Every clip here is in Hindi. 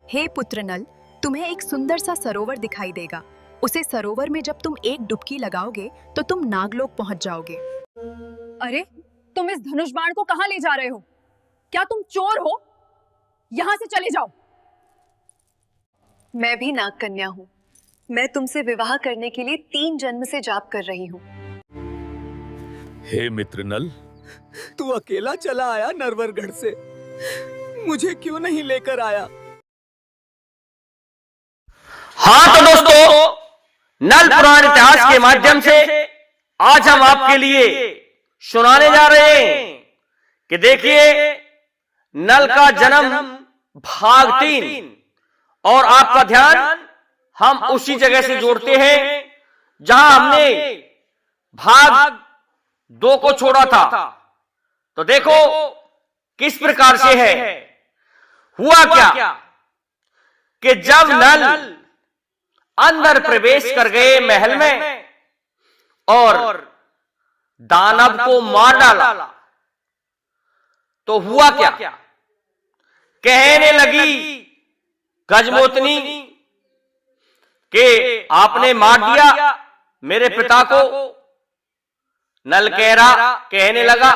हे पुत्र नल, तुम्हें एक सुंदर सा सरोवर दिखाई देगा। उसे सरोवर में जब तुम एक डुबकी लगाओगे तो तुम नागलोक पहुंच जाओगे। अरे, तुम इस धनुष बाण को कहां ले जा रहे हो? क्या तुम चोर हो? यहां से चले जाओ। मैं भी नाग कन्या हूँ। मैं तुमसे विवाह करने के लिए 3 जन्म से जाप कर रही हूँ। हे मित्र नल, तू अकेला चला आया नरवरगढ़ से, मुझे क्यों नहीं लेकर आया? हाँ तो दोस्तों, नल पुराण इतिहास के माध्यम से आज हम आपके लिए सुनाने जा रहे हैं कि देखिए नल का जन्म भाग 3 और आपका ध्यान हम उसी जगह से जोड़ते हैं जहां हमने भाग 2 को छोड़ा था। तो देखो किस प्रकार से है। हुआ क्या कि जब नल अंदर प्रवेश कर गए महल में और दानव को मार डाला, तो हुआ क्या? कहने लगी गजमोतनी कि आपने मार दिया मेरे पिता को। नल कहने लगा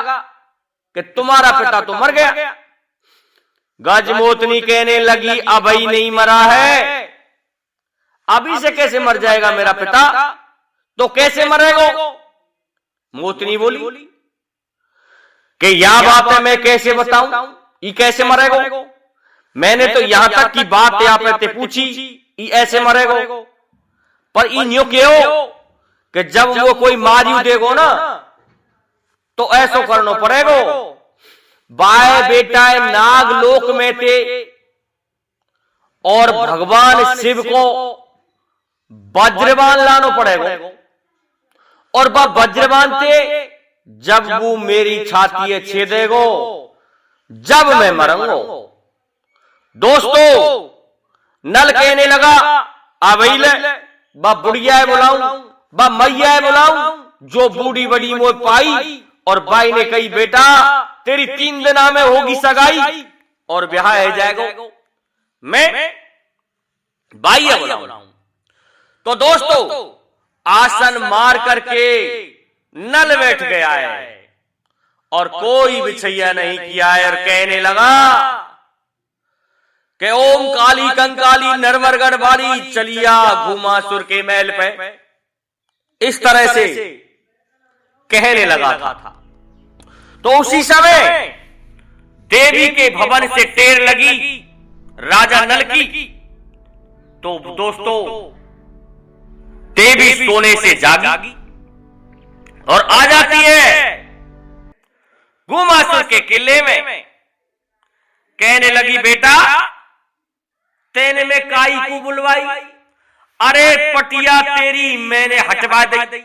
कि तुम्हारा पिता तो मर गया। गजमोतनी कहने लगी अभी नहीं मरा है, अभी से कैसे मर जाएगा मेरा पिता? तो कैसे मरेगा? मोतनी बोली कि यह बात है मैं कैसे बताऊं, ये कैसे मरेगा? मैंने तो यहां तक की बात यहाँ पे पूछी, ये ऐसे मरेगा। पर इन क्यों कि जब वो कोई मारियो देगो ना तो ऐसो करना पड़ेगा। बाय बेटा नागलोक में थे और भगवान शिव को वज्रबाण लाना पड़ेगा, और वह वज्रबाण थे जब वो मेरी छाती छेदेगो, जब मैं मरूंगा। दोस्तों, नल कहने लगा अभी ले बा बुढ़िया बुलाऊं, बा मैया बुलाऊं, जो बूढ़ी बड़ी मोह पाई। और बाई ने कही बेटा तेरी 3 दिना में होगी सगाई और ब्याह हो जाएगा, मैं बाई बुलाऊं। तो दोस्तों, आसन मार करके नल बैठ गया है और कोई बिछैया नहीं किया है और कहने लगा कि ओम काली कंकाली नरवरगढ़ वाली चलिया घुमासुर के महल पे। इस तरह से कहने लगा था। तो उसी समय देवी के भवन से टेर लगी राजा नल की। तो दोस्तों, देवी सोने से जागी और आ जाती है घुमासुर के किले में। कहने लगी बेटा तेने में काई को बुलवाई? अरे पटिया तेरी मैंने हटवा दी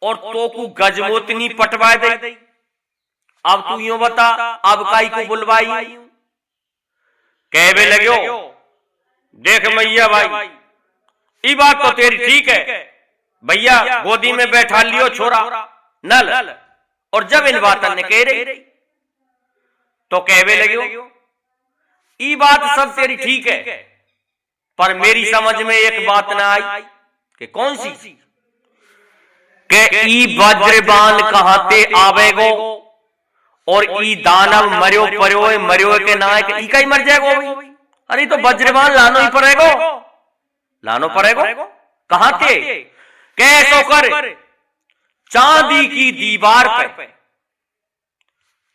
और तो को गजमोतनी पटवा दी। अब तू यूं बता अब काई को बुलवाई? कहवे लगे देख मैया भाई, ये बात तो तेरी ठीक है भैया, गोदी में बैठा लियो छोरा नल। और जब इन बातों ने कह रही तो कहवे लगे ये बात सब तेरी ठीक है, पर मेरी समझ में एक बात ना आई। कि कौन सी? कि ई वज्रबाण कहां ते आवेगो और ई दानव मरियो के नायक ई कहीं मर जाएगो। अरे तो वज्रबाण लानो ही पड़ेगो, लानो पड़ेगो। कहां थे? कैसो कर चांदी की दीवार पे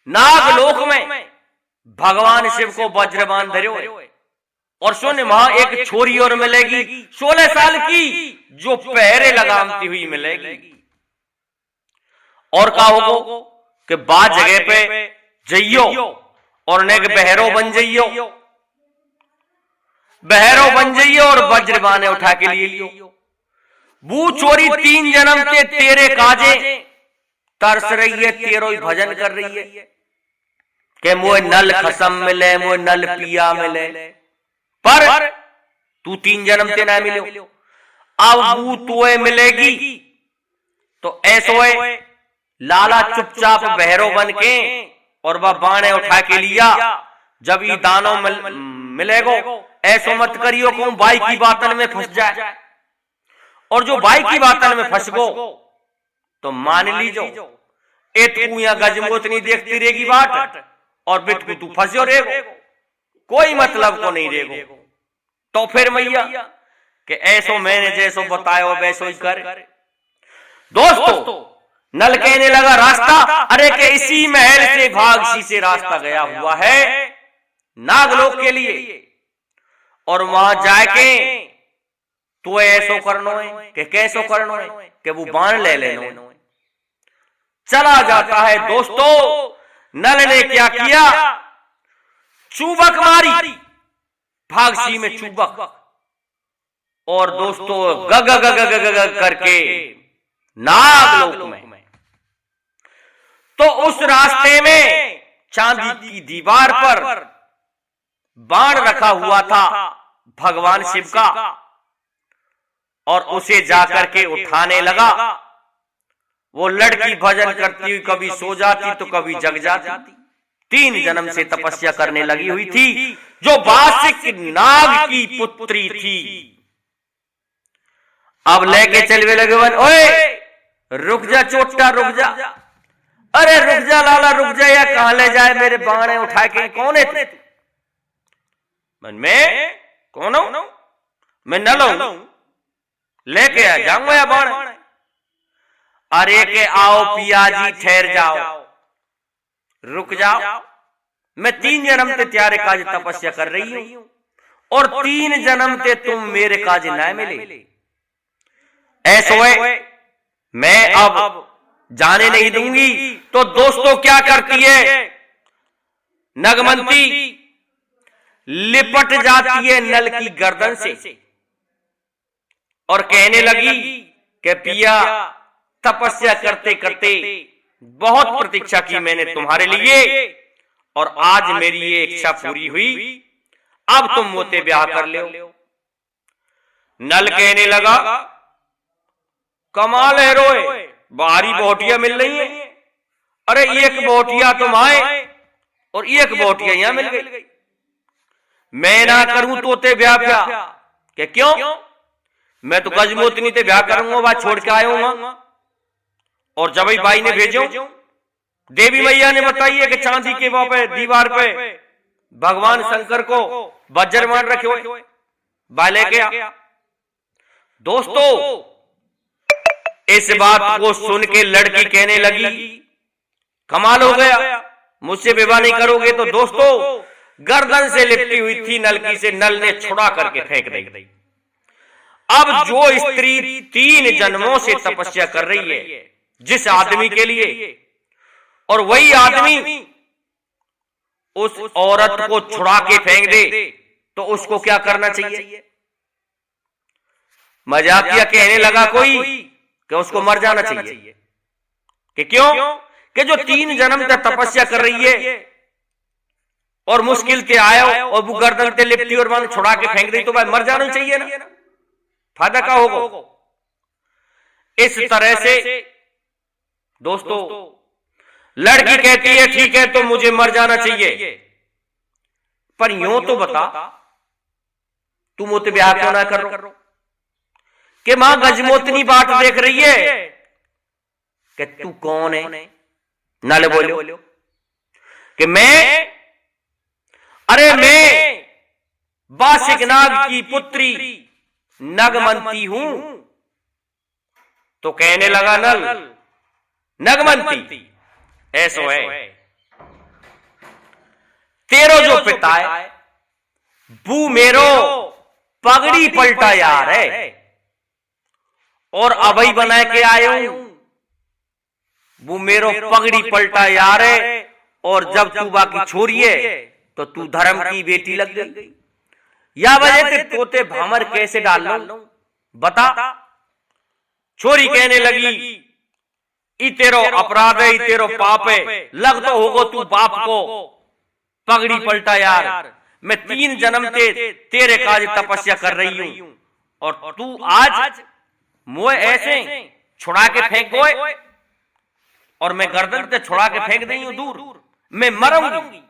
नागलोक में भगवान शिव को वज्रबाण धरो। और सुन, वहां एक छोरी और मिलेगी 16 साल की, जो पहरे लगामती हुई मिलेगी। और का होगो कि बाद जगह पे जइयो और नेक बहरो बन जइयो, बहरो बन जइयो और वज्रबाण उठा के लिए लियो। वो चोरी 3 जन्म ते तेरे काजे तरस रही है, तेरो ही भजन कर रही है कि मोए नल खसम मिले, मोए नल पिया मिले, पर तू 3 जन्म ते ना मिलो। अब वो तुए मिलेगी तो ऐसो है लाला चुपचाप बहरो बन के और वह बाणे उठा के लिया। जब ये दानों मिलेगो, ऐसो मत करियो को बाई की बातन में फंस जाए, और जो बाई की बातन में फंस गो तो मान लीजो एतकू या गजमोतनी देखती रहेगी बाट, और बिटकू तू फंसो रेगो, कोई मतलब को नहीं रेगो। तो फिर मैया कि ऐसो मैंने जैसो बतायो वैसो ही कर। दोस्तों, नल कहने लगा रास्ता, अरे के इसी महल से भागसी से रास्ता गया हुआ है नागलोक के लिए, और वहां जाके तो ऐसो करनो है कि कैसो करनो है कि वो बाण ले लेनो। चला जाता है। दोस्तों, नल ने क्या किया, चूबक मारी भागसी में चूबक, और दोस्तों गग गग गग गग करके नागलोक में। तो उस रास्ते में चांदी की दीवार पर बाण रखा हुआ था भगवान शिव का, और उसे जाकर के उठाने लगा। वो लड़की भजन करती हुई कभी सो जाती तो कभी जग जाती। 3 जन्म से तपस्या करने लगी हुई थी, जो वासिक नाग की पुत्री थी। अब लेके चलवे लगे वन, ओए रुक जा चोटा रुक जा, अरे रुक जा लाला रुक जा, या कहां ले जाए मेरे बाणे उठा के, कौन है तू? मैं कौन हूं? मैं नल हूं, लेके आ जाऊंगा या बाण। अरे के आओ पिया जी ठहर जाओ, रुक जाओ, मैं 3 जन्म ते त्यारे काज तपस्या कर रही हूं, और 3 जन्म ते तुम मेरे काज ना मिले। ऐसो है मैं अब जाने नहीं दूंगी। तो दोस्तों क्या करती है, नगमंती लिपट जाती है नल की गर्दन से, और कहने लगी कि पिया तपस्या करते करते बहुत प्रतीक्षा की मैंने तुम्हारे लिए, और आज मेरी ये इच्छा पूरी हुई, अब तुम मुझसे ब्याह कर लो। नल कहने लगा कमाल है रोए, बाहरी बोटियां मिल रही है, अरे एक बोटिया तुम आए और एक बोटिया यहां मिल गई। मैं ना करूं तो ते ब्याह क्या क्यों, मैं तो गजमोतनी ते ब्याह करूंगा, वहां छोड़ के आऊंगा। और जब बाई ने भेजो, देवी मैया ने बताई है कि चांदी के वहां पे दीवार पे भगवान शंकर को वज्र मान रखे हुए, बाई लेके आ। दोस्तों, इस बात को सुन के लड़की कहने लगी कमाल हो गया, मुझसे विवाह नहीं करोगे? तो दोस्तों, गर्दन से लिपटी हुई थी नलकी से नल ने छुड़ा करके फेंक दी। अब जो स्त्री 3 जन्मों से तपस्या कर रही है जिस आदमी के लिए, और वही आदमी उस औरत को छुड़ा के फेंक दे, तो उसको क्या करना चाहिए? मजाकिया कहने लगा कोई कि उसको मर जाना चाहिए। कि क्यों? कि जो 3 जन्म तक तपस्या कर रही है और मुश्किल से आया और वो गर्दन से लिपटी और मान छुड़ा के फेंक दी, तो भाई मर जाना चाहिए ना, फायदा क्या होगा? इस तरह से दोस्तों लड़की कहती है ठीक है तो मुझे मर जाना चाहिए, पर यूं तो बता तू मुझसे ब्याह क्यों ना कर रो? कि मां गजमोतनी बात देख रही है कि तू कौन है? नाले बोलो कि मैं वासिक नाग की पुत्री नगमंती हूं। तो कहने लगा नल, नगमंती ऐसो है, तेरो जो पिता है वो मेरो पगड़ी पलटा यार है, और अभई बना के आयो हूं, वो मेरो पगड़ी पलटा यार है, और जब तू बाकी छोड़िए तो तू धर्म की बेटी लग गई। या वजह ते तोते भामर कैसे डाल लो बता? छोरी कहने लगी ई तेरो अपराध है, ई तेरो पाप है, लग तो होगो तू बाप को पगड़ी पलटा यार। मैं 3 जन्म से तेरे काज तपस्या कर रही हूं, और तू आज मुझे ऐसे छुड़ा के फेंक गए, और मैं गर्दन से छुड़ा के फेंक दी हूं दूर, मैं मरूंगी।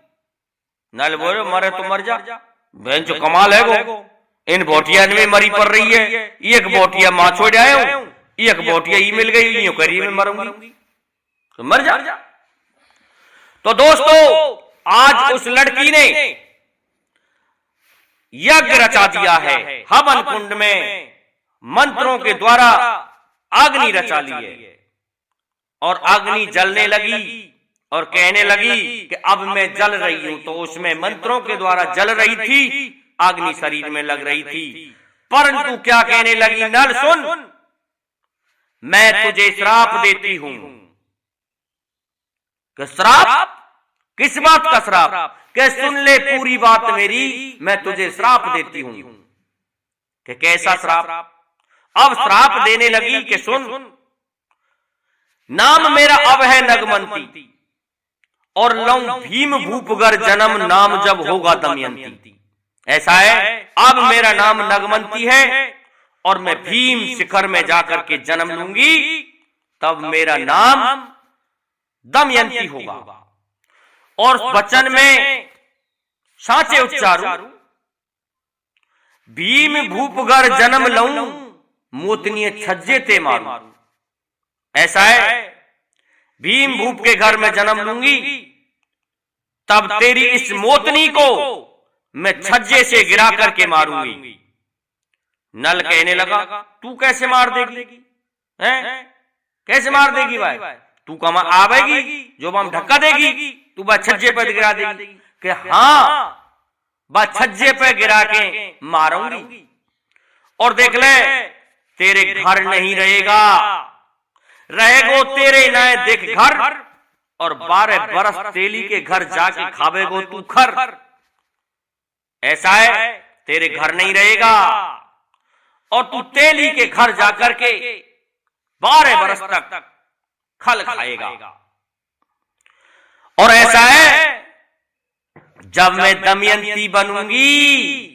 नल बोलो मरे तो मर जा। बहन जो कमाल है गो, इन बोटिया में मरी पड़ रही है, एक बोटिया माँ छोड़ आया हूं, एक बोटिया ही मिल गई, यूं करिए मैं मरूंगी तो मर जा। तो दोस्तों आज उस लड़की ने यज्ञ रचा दिया है, हवन कुंड में मंत्रों के द्वारा अग्नि रचा ली है और अग्नि जलने लगी और कहने लगी कि अब मैं जल रही हूं। तो उसमें मंत्रों के द्वारा जल रही थी, अग्नि शरीर में लग रही थी, परंतु क्या कहने लगी, नल सुन, मैं तुझे श्राप देती हूं। कि श्राप? किस बात का श्राप? कि सुन ले पूरी बात मेरी, मैं तुझे श्राप देती हूं। कि कैसा श्राप? अब श्राप देने लगी कि सुन, नाम मेरा अब है नगमंती और लौं भीम भूपगर जन्म नाम जब होगा दमयंती। ऐसा है, अब मेरा नाम नगमंती है और मैं भीम शिखर में जाकर के जन्म लूंगी, तब मेरा नाम दमयंती होगा। और वचन में सांचे उच्चारू, भीम भूपगर जन्म लऊं मोतनीय छज्जे ते मारू। ऐसा है, भीम भूप के घर में जन्म लूंगी, तब तेरी इस मोतनी को मैं छज्जे से गिरा करके मारूंगी। नल कहने लगा, तू कैसे मार देगी? हैं? कैसे मार देगी भाई? तू कमा आवेगी जो हम धक्का देगी, तू बस छज्जे पर गिरा देगी? कि हाँ, बस छज्जे पे गिरा के मारूंगी। और देख ले, तेरे घर नहीं रहेगा, रहेगो तेरे नए देख घर, और 12 बरस तेली के घर जाके खावेगो तू खर। ऐसा है, तेरे घर नहीं रहेगा और तू तेली के घर जाकर के 12 बरस तक खल खाएगा। और ऐसा है, जब मैं दमयंती बनूंगी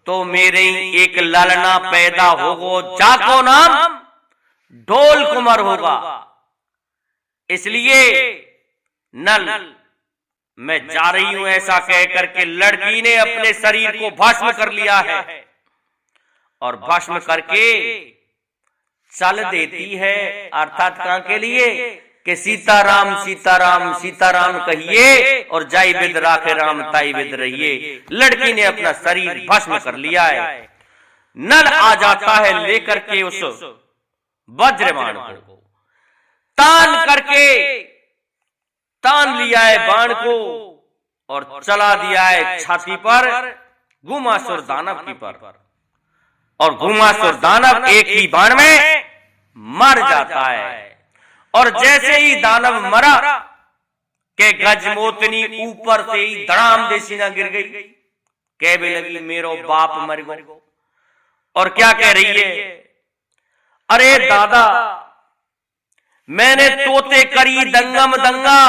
तो मेरे एक ललना पैदा होगो, जाको नाम ढोल कुमार होगा। इसलिए नल, मैं जा रही हूं, ऐसा कह करके लड़की ने अपने शरीर को भस्म कर लिया है और भस्म करके चल देती है। अर्थात कहां के लिए? कि सीताराम सीताराम सीताराम कहिए और जाई विद राखे राम ताई विद रहिए। लड़की ने अपना शरीर भस्म कर लिया है। नल आ जाता है लेकर के उस वज्रबाण को, तान लिया है बाण को और चला दिया है छाती पर घुमासुर दानव की पर। और घुमासुर दानव एक ही बाण में मर जाता है। और जैसे ही दानव मरा के गजमोतनी ऊपर से ही धड़ाम देसी ना गिर गई, कहने लगी मेरो बाप मर गो। और क्या कह रही है? अरे दादा, मैंने तोते करी दंगम दंगा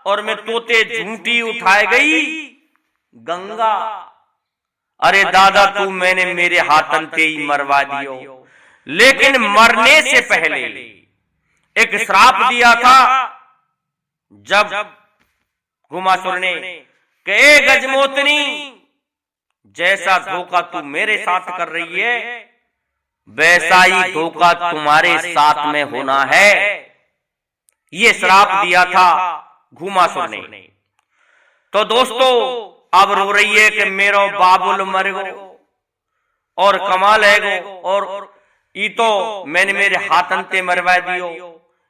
और मैं तोते झूठी उठाए गई गंगा। अरे दादा, तू मैंने मेरे हाथन पे ही मरवा दियो, लेकिन मरने से पहले एक श्राप दिया था। जब घुमासुर ने कहे गजमोतनी, जैसा धोखा तू मेरे साथ कर रही है वैसा ही धोखा तुम्हारे साथ में होना है, ये श्राप दिया था घुमासुर ने। तो दोस्तों अब रो रही है कि मेरो बाबुल मर गो और कमाल है गो, और ये तो मैंने मेरे हाथन ते मरवा दियो,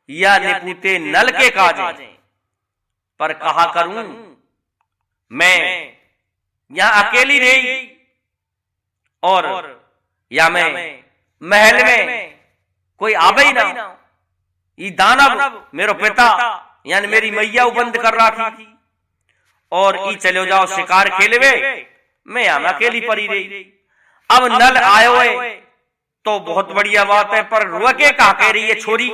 या निपुते नल के काजे। पर कहा करूं, मैं यहां अकेली रही और या मैं महल में कोई आवे ही ना। ये दानव मेरो पिता यानी मेरी मैया बंद कर रहा थी और ई चले जाओ शिकार खेलवे, मैं यहां अकेली पड़ी रही। अब नल आयो है तो बहुत बढ़िया बात है, पर रुके कहा कह रही है छोरी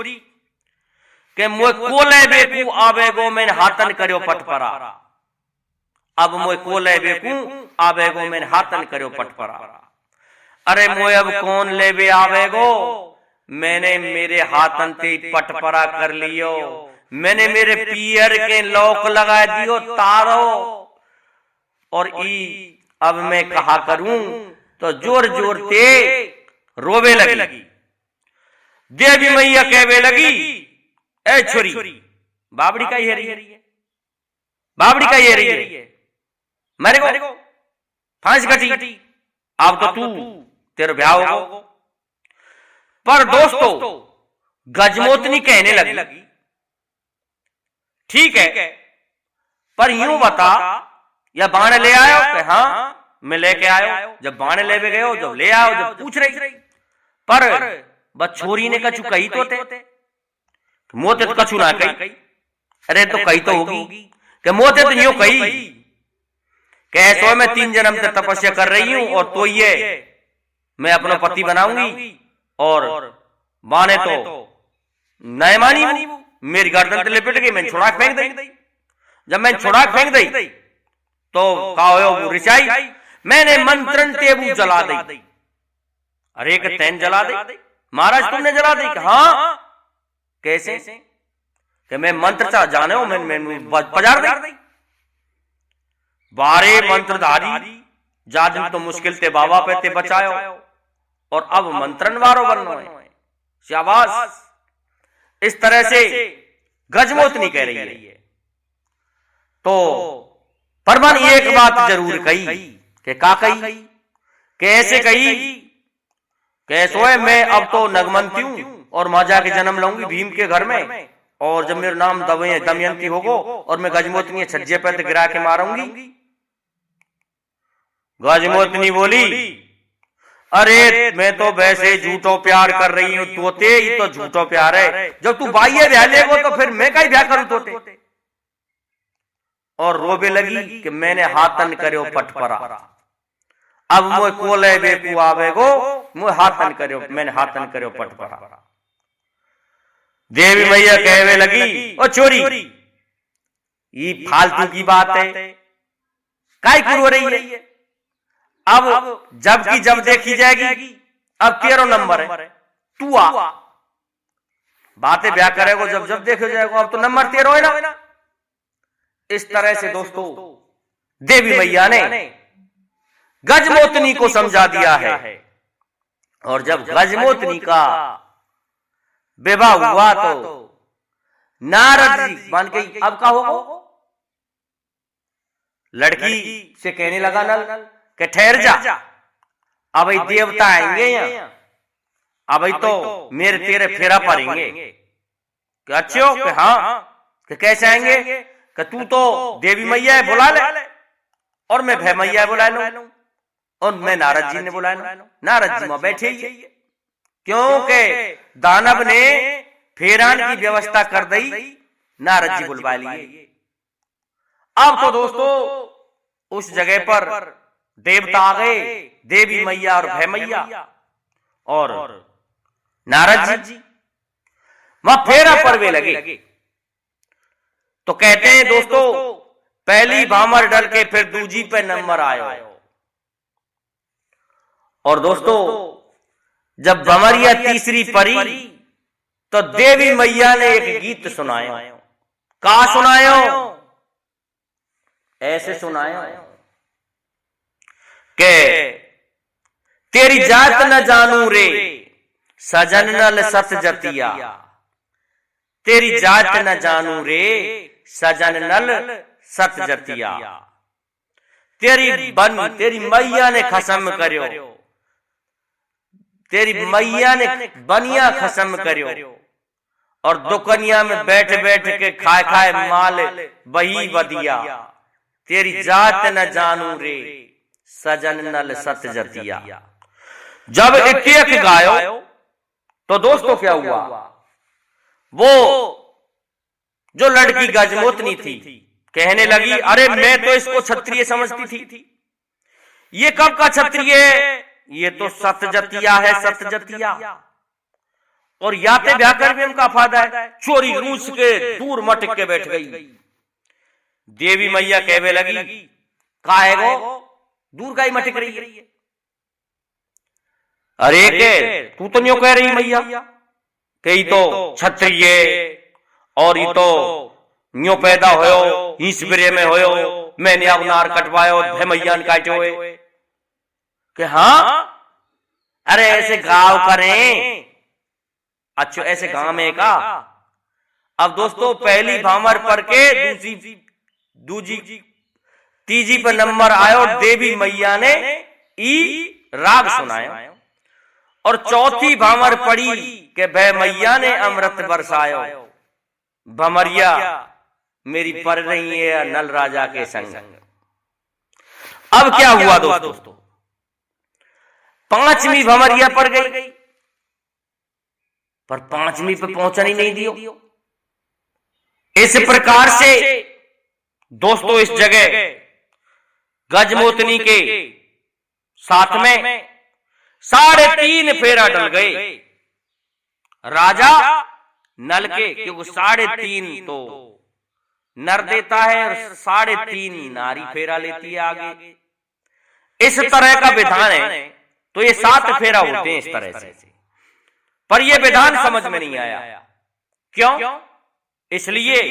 के मोए कोले बेकू आवेगो मैंने हाथन करो पटपरा। अब मोए कोले बेकू आवेगो मैंने हाथन करो पटपरा। अरे मोए अब कौन लेबे आवेगो, मैंने मेरे हाथन ते पटपरा कर लियो, मैंने मेरे पियर के लौक लगा दियो तारो और ई अब मैं कहा करूं तो जोर जोर ते रोवे लगी। देवी मैया कहवे लगी, ए छोरी, बाबड़ी का ये रही है, बाबड़ी का ये रही है, मेरे को फांस कटी, अब तो तू तेरे ब्याह होगा। पर दोस्तों गजमोतनी कहने लगी, ठीक है, पर यूं बता, या बाण ले आयो? कि हाँ मैं लेके आयो। जब बाण ले गए हो, जब ले आओ, जब पूछ रही, पर बस छोरी ने कछु कही तो थे, मोते तो कछु ना कही। अरे तो कही तो होगी कि मोते तो यूं कही कि ऐसो मैं 3 जन्म से तपस्या कर रही हूं और तो ये मैं अपना पति बनाऊंगी, और बाने तो नए मानी मेरी गर्दन से लिपट गई, मैंने छुड़ा फेंक दी। जब मैंने छुड़ा फेंक दी तो कहो रिचाई, मैंने मंत्रन तेबू जला दी। अरे कि तैन जला दी? महाराज तुमने जला दी? हाँ। कैसे? कि मैं मंत्र चा जाने हो, मैं पजार दी। 12 मंत्रधारी जा दिन तो मुश्किल ते बाबा पे ते बचायो, और अब मंत्रन वारो बननो है। शाबाश। इस तरह से गजमोतनी कह रही है। तो परमन एक बात जरूर कही कि का कही, कैसे कही, कैसो है मैं अब तो नगमंती हूं और मां जाके जन्म लूंगी भीम के घर में, और जब मेरा नाम दमयंती होगो और मैं गजमोतनी छज्जे पर गिरा के मारूंगी। गजमोतनी बोली, अरे मैं तो वैसे झूठो प्यार कर रही हूं तोते, ही तो झूठो प्यार है। जब तू बाइये ब्याह लेगो तो फिर मैं कहीं ब्याह करूं तोते? और रोबे लगी कि मैंने हाथन करो पटपरा, अब मोए कोले बेकू आवेगो, मोए हाथन करो, मैंने हाथन करो पटपरा। देवी मैया कहवे लगी, ओ चोरी, ये फालतू की बात है, काय क्यों हो रही है? अब जबकि जब देखी जाएगी, अब 13 नंबर है, तू आ, बातें ब्याह करेगो जब जब देखो जाएगा, अब तो नंबर 13 है ना। इस तरह से दोस्तों देवी मैया ने गजमोतनी को समझा दिया है, और जब गजमोतनी का विवाह हुआ तो नारद जी मान के अब का होगा, लड़की से कहने लगा नल कि ठहर जा, अब देवता आएंगे यहाँ, अब तो मेरे तेरे फेरा पड़ेंगे। कि अच्छे हो? कि हाँ। कि कैसे आएंगे? कि तू तो देवी मैया बुला ले, और मैं भय मैया बुला लूं, और मैं नारद जी ने बुला लूं। नारद जी वहां बैठे ही, क्योंकि दानव ने फेरान की व्यवस्था कर दी, नारद जी बुलवा लिए। अब तो दोस्तों उस जगह पर देवता आ गए, देवी मैया और भय मैया और नारद जी वहां फेरा परवे लगे। तो कहते हैं दोस्तों पहली भामर डल के फिर दूजी पे नंबर आयो, और दोस्तों जब भमरिया तीसरी परी तो देवी मैया ने एक गीत सुनाया। का सुनायो? ऐसे सुनायो के तेरी जात न जानू रे सजन नल सत जतिया, तेरी जात न जानू रे सजन नल सत जतिया, तेरी मैया ने खसम करियो, तेरी मैया ने बनिया खसम करियो, और दुकनिया में बैठ बैठ के खाए खाए माल वही बदिया, तेरी जात न जानू रे सजन नल सत जतिया। जब इत्यक गायो तो दोस्तों क्या हुआ, वो जो लड़की गजमोतनी थी कहने लगी, अरे मैं तो इसको क्षत्रिय समझती थी, ये कब का क्षत्रिय है? ये तो सतजतिया है, सतजतिया, और याते ब्याह कर भी उनका फायदा है। चोरी रूस के दूर मटक के बैठ गई। देवी मैया कहवे लगी, काहे गो दूर का ही मटक रही है? अरे के तू तो नहीं कह रही मैया कि तो क्षत्रिय और ये तो न्यो पैदा होयो ईश्वरीय में होयो, मैंने अब नार कटवायो भे मैया ने काटो कि हाँ, अरे ऐसे गाँव करें। अच्छा ऐसे गांव में का। अब दोस्तों पहली भामर पर के दूजी तीजी पर नंबर आयो देवी मैया ने ई राग सुनाया और चौथी भामर पड़ी कि भय मैया ने अमृत बरसायो। भमरिया मेरी पर रही है नल राजा के संग। अब क्या हुआ दोस्तों, पांचवी भमरिया पड़ गई, पर पांचवी पे पहुंचने नहीं दियो। इस प्रकार से दोस्तों इस जगह गजमोतनी के साथ में 3.5 फेरा डल गए राजा नल के, क्योंकि 3.5 तो नर देता है और 3.5 नारी फेरा लेती है आगे। इस तरह का विधान है, तो ये 7 फेरा होते हैं इस तरह से। पर यह विधान समझ में नहीं आया। क्यों? इसलिए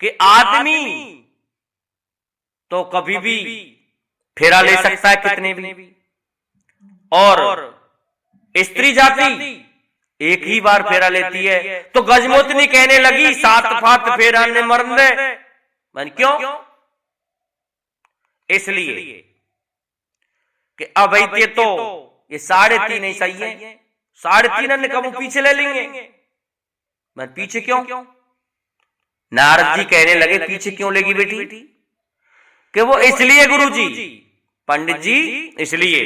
कि आदमी तो कभी भी फेरा ले सकता है कितने भी, और स्त्री जाति एक ही बार फेरा लेती है। तो गजमोतनी कहने लगी 7 फात फेरा ने मरन दे। क्यों? इसलिए कि अब तो ये 3.5 नहीं सही है, 3.5 ने कब पीछे ले लेंगे। मैं पीछे क्यों? नारद जी कहने लगे पीछे क्यों लेगी बेटी? कि वो इसलिए गुरुजी, पंडित जी, इसलिए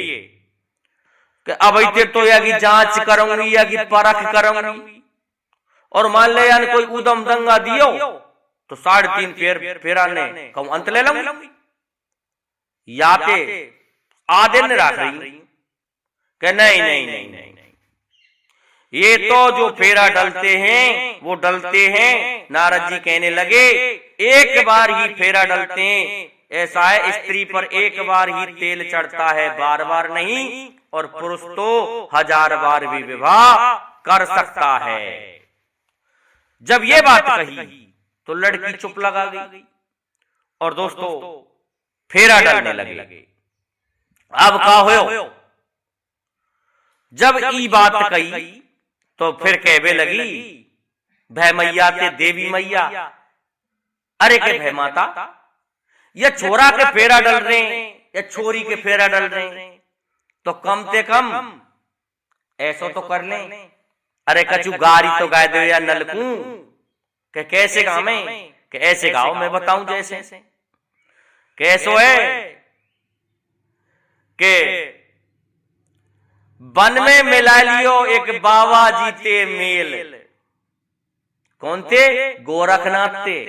कि अब तो या की जांच करूंगी या की परख करूंगी, और मान ले यानी कोई उदम दंगा दियो तो 3.5 फेरा ने कहूं अंत ले लूंगी, या ते आधे ने रख रही कि नहीं नहीं नहीं नहीं, ये तो जो फेरा डलते हैं वो डलते हैं। नारद जी कहने लगे एक बार ही फेरा डलते हैं। ऐसा है स्त्री पर एक बार ही तेल चढ़ता है, बार बार नहीं, और पुरुष तो 1000 बार भी विवाह कर सकता है। जब ये बात कही तो लड़की चुप लगा गई और दोस्तों फेरा डलने लगे। अब का हो, जब ई बात कही तो फिर कहवे लगी भय मैया ते देवी मैया, अरे के भय माता, ये छोरा के फेरा डल रहे हैं या छोरी के फेरा डल रहे हैं, तो कम से कम ऐसा तो कर लें। अरे कछु गारी तो गाय दे या नलकू के कैसे गाँव में, कि ऐसे गाँव में बताऊं जैसे कैसो है के वन में मिला लियो एक बाबा जी ते मेल। कौन थे? गोरखनाथ थे।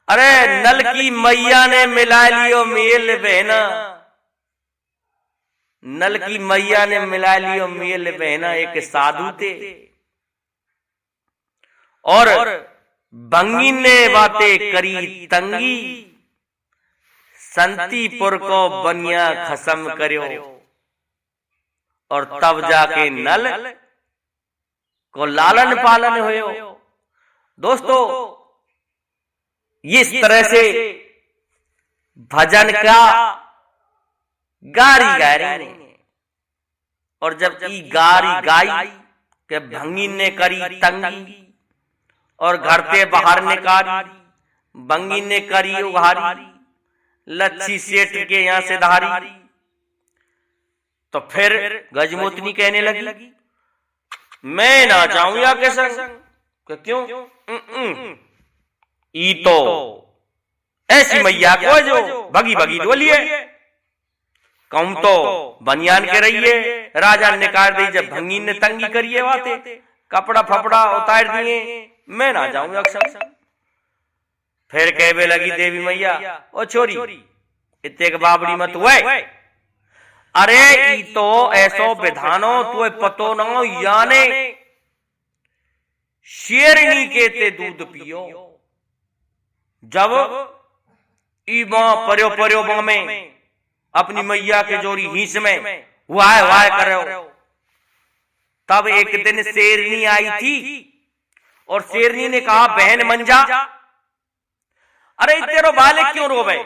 अरे नल की मैया ने मिला लियो मेल बहना, नल की मैया ने मिला लियो मेल बहना एक साधु थे, और भंगी ने बातें करी तंगी, संतीपुर को बनिया खसम करो, और तब जाके नल को लालन पालन हुए। दोस्तों इस तरह से भजन का गारी गा रही है, और जब ई गारी गाई के भंगी ने करी तंगी, और घर से बाहर निकाली, भंगी ने करी उघारी, लच्छी सेठ के यहां से धारी। तो फिर गजमोतनी कहने लगी मैं ना जाऊं या के संग। क्यों? ई तो ऐसी मैया को जो भगी भगी डोलिए, कहूं तो बनियान के रहिए, राजा ने निकाल दी, जब भंगी ने तंगी करिए बाते, कपड़ा फपड़ा उतार दिए, मैं ना जाऊं संग। फिर कहवे लगी देवी मैया ओ छोरी इतने के बाबड़ी मत हुए, अरे ई तो ऐसो विधानो तुए पतो न हो, याने शेरनी के ते दूध पियो। जब ई पर्यो पर्यो में अपनी मैया के जोरी हिंस में वाय वाय करो, तब एक दिन शेरनी आई थी, और शेरनी ने कहा बहन मंजा, अरे तेरो बालक क्यों रोवे?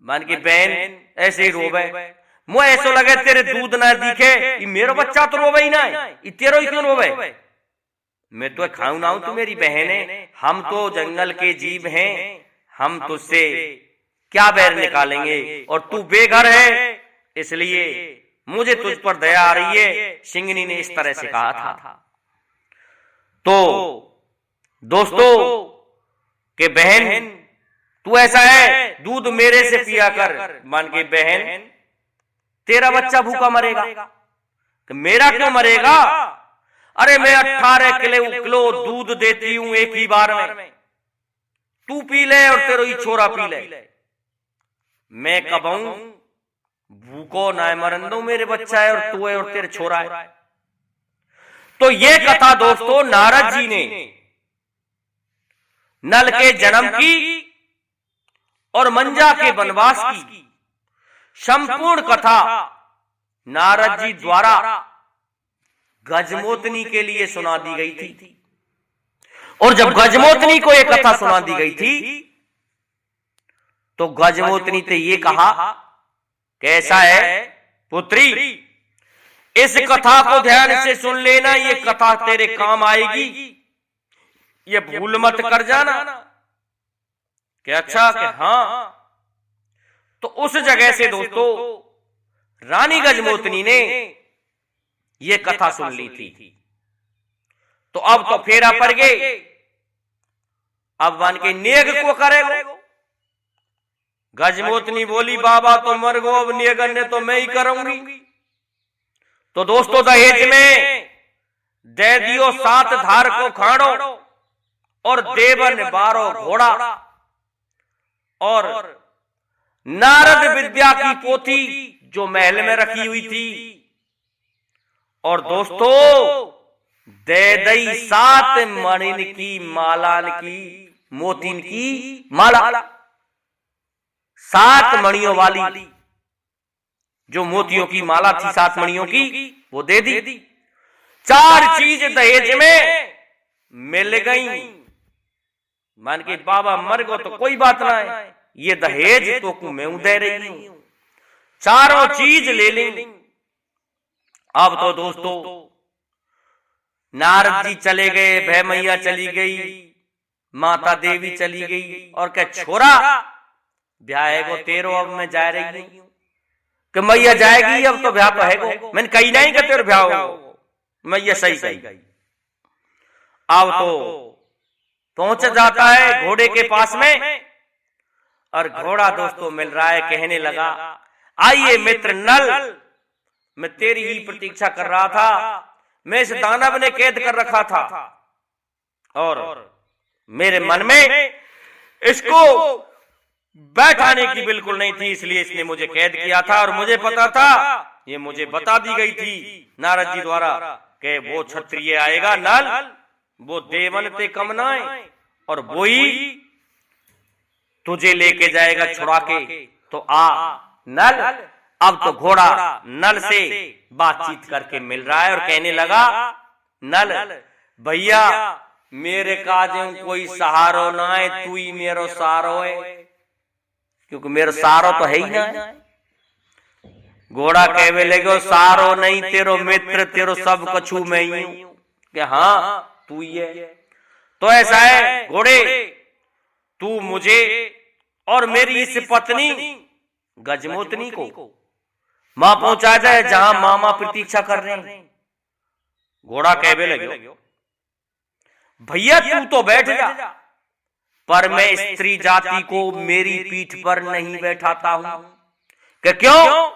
मान की बहन ऐसे ही रोवे। मुझे ऐसा लगे तेरे दूध ना दिखे, ये मेरो बच्चा तो रोवे ही ना, ये तेरो ही क्यों रोवे? मैं तो खाऊं ना हूं, तू मेरी बहन है, हम तो जंगल के जीव हैं, हम तुझसे क्या बैर निकालेंगे, और तू बेघर है, इसलिए मुझे तुझ पर दया आ रही है। सिंगनी ने इस तरह से कहा था। तो दोस्तों के बहन तू ऐसा है, दूध मेरे से पिया कर। मान के बहन तेरा बच्चा भूखा मरेगा, तो मेरा क्यों मरेगा? अरे मैं 18 किलो दूध देती हूं एक ही बार में, तू पी ले और तेरा ही छोरा पी ले। मैं कब आऊं भूखो ना मरन दो, मेरे बच्चा है और तू है और तेरे छोरा है। तो ये कथा दोस्तों नारद जी ने नल के जन्म की और मंजा के वनवास की संपूर्ण कथा नारद जी द्वारा गजमोतनी के लिए सुना दी गई थी। और जब गजमोतनी को यह कथा सुना दी गई थी तो गजमोतनी ने ये कहा, कैसा है पुत्री, इस कथा को ध्यान से सुन लेना, ये कथा तेरे काम आएगी, ये भूल मत कर जाना। कि अच्छा कि हाँ। तो उस जगह से दोस्तों रानी गजमोतनी ने ये कथा सुन ली थी। तो अब तो फेरा पड़ गए, अब वन के नेग को करेगा। गजमोतनी बोली, बाबा तो मर गो, अब नेगन ने तो मैं ही करूंगी। तो दोस्तों दहेज में दे दियो 7 धार को खाड़ो और देवन 12 घोड़ा और नारद विद्या की पोथी जो महल में रखी हुई थी। और दोस्तों दे दई 7 मणिन की मालान की, मोतिन की माला, 7 मणियों वाली जो मोतियों की माला थी, 7 मणियों की, वो दे दी। 4 चीज दहेज में मिल गई। मान के बाबा मर गो तो कोई बात ना है, ये दहेज तो मैं दे रही हूं, चारों चीज ले लेंगे। अब तो दोस्तों नारद जी चले गए, भय मैया चली गई, माता देवी चली गई, और क्या छोरा ब्याह को तेरो, अब मैं जा रही हूं कि मैया जाएगी, अब तो ब्याह तो है गो, मैंने कही नहीं कि तेरे ब्याह हो, मैया सही कही। अब तो पहुंच जाता है घोड़े के पास में, और घोड़ा दोस्तों मिल रहा है, कहने लगा, आइए मित्र नल, मैं तेरी ही प्रतीक्षा कर रहा था, मैं इस दानव ने कैद कर रखा था और मेरे मन में इसको बैठाने की बिल्कुल नहीं थी, इसलिए इसने मुझे कैद किया था। और मुझे पता था, ये मुझे बता दी गई थी नारद जी द्वारा कि वो क्षत्रिय आएगा नल, वो देवन ते कम ना है, और वो ही तुझे लेके जाएगा छुड़ा के। तो आ नल। अब तो घोड़ा नल से बातचीत करके मिल रहा है और कहने लगा, नल भैया मेरे काजों कोई सहारो ना है, तू ही मेरो सहारो है, क्योंकि मेरा सहारो तो है ही ना है। घोड़ा कहने लगे, सहारो नहीं तेरो मित्र, तेरो सब कछु मैं ही हूं। कि हाँ तू ही है। तो ऐसा है घोड़े, तू मुझे और मेरी इस पत्नी गजमोतनी को मां पहुंचा जाए जहां मामा प्रतीक्षा कर रहे हैं। घोड़ा कहने लगे, भैया तू तो बैठ जा, पर मैं स्त्री जाति को मेरी पीठ पर नहीं बैठाता हूं। कि क्यों?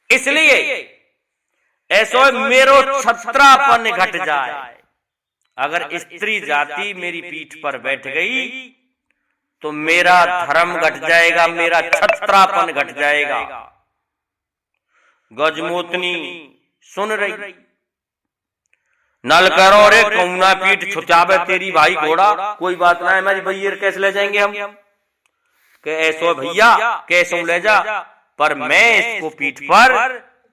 इसलिए ऐसो मेरो छत्रापन घट जाए। अगर स्त्री जाति मेरी पीठ पर बैठ गई तो मेरा धर्म घट जाएगा, मेरा छत्रापन घट जाएगा। गजमोतनी सुन रही। नल करो रे कौना पीठ छुचावे तेरी भाई घोड़ा, कोई बात ना है, हमारी भैया कैसे ले जाएंगे हम? के ऐसो भैया कैसे ले जा, पर मैं इसको पीठ पर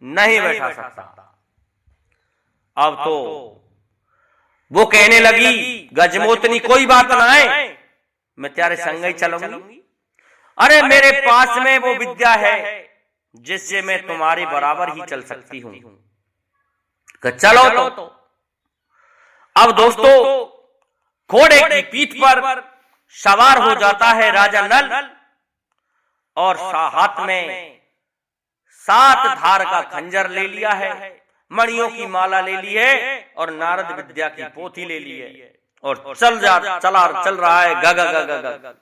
नहीं बैठा सकता। अब तो वो कहने लगी गजमोतनी, कोई बात ना है, मैं तेरे संग ही चलूंगी। अरे मेरे पास में वो विद्या है जिससे मैं तुम्हारे बराबर ही चल सकती हूं। चलो तो। अब दोस्तों घोड़े की पीठ पर सवार हो जाता है राजा नल और हाथ में 7 धार का खंजर ले लिया है, मणियों की माला ले ली है और नारद विद्या की पोथी ले ली है और चल रहा है ग ग ग ग ग।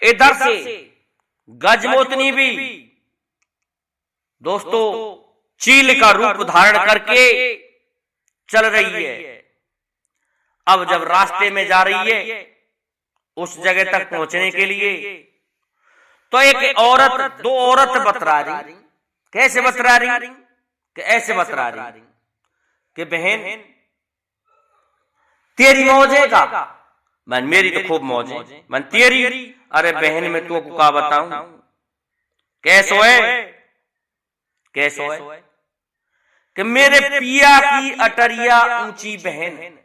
इधर से गजमोतनी भी दोस्तों चील का रूप धारण करके चल रही है। अब जब रास्ते में जा रही है उस जगह तक पहुंचने के लिए तो एक औरत 2 औरत बतरा रही। कैसे बतरा रही? कि ऐसे बतरा रही कि बहन तेरी मौज है का? मन मेरी तो खूब मौज है। मन तेरी? अरे बहन मैं तुमको क्या बताऊं? कैसो है कि मेरे पिया की अटरिया ऊंची बहन,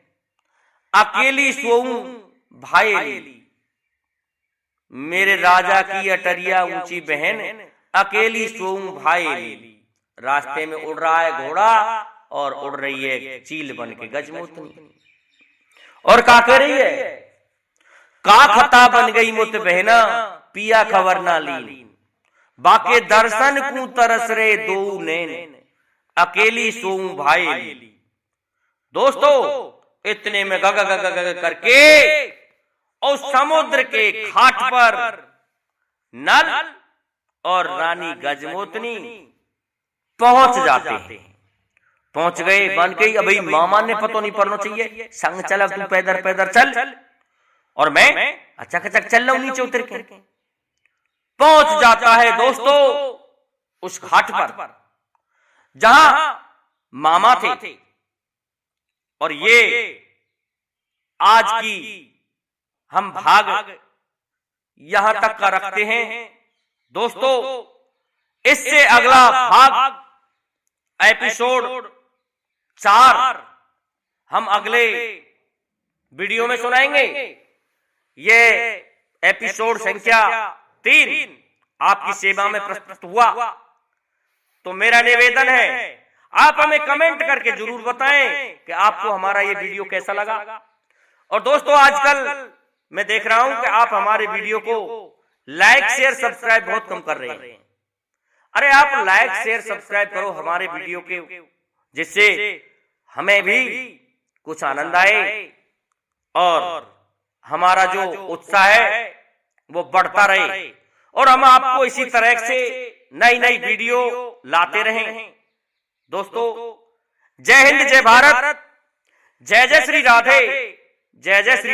अकेली सोऊं भाई ली। मेरे राजा की अटरिया ऊंची बहन, अकेली सोऊं भाई ली। रास्ते में उड़ रहा है घोड़ा और उड़ रही है चील बन के गजमोतनी। और का कह रही है? का खता बन गई मुत बहना, पिया खबर ना ली। बाके दर्शन को तरस रे दो नैन, अकेली सोऊं भाई ली। दोस्तों इतने में गग गग गग करके और समुद्र के घाट पर नल और रानी गजमोतनी पहुंच जाते हैं। पहुंच गए, बन गई। अभी मामा ने पतो नहीं पड़ना चाहिए, संग चला तू पैदल पैदल चल और मैं अचक अचक चल रहा हूं नीचे उतर के। पहुंच जाता है दोस्तों उस घाट पर जहां मामा थे। और ये आज की हम भाग यहां तक का रखते हैं दोस्तों। इससे अगला भाग एपिसोड 4 हम अगले वीडियो में सुनाएंगे। ये एपिसोड संख्या 3 आपकी सेवा में प्रस्तुत हुआ। तो मेरा निवेदन है आप हमें कमेंट करके जरूर बताएं कि आपको हमारा ये वीडियो कैसा लगा। और दोस्तों आजकल मैं देख रहा हूं कि आप हमारे वीडियो को लाइक शेयर सब्सक्राइब बहुत कम कर रहे हैं। अरे आप लाइक शेयर सब्सक्राइब करो हमारे वीडियो के, जिससे हमें भी कुछ आनंद आए और हमारा जो उत्साह है वो बढ़ता रहे और हम आपको इसी तरह से नई नई वीडियो लाते रहें। दोस्तों जय हिंद, जय भारत, जय जय श्री राधे, जय जय श्री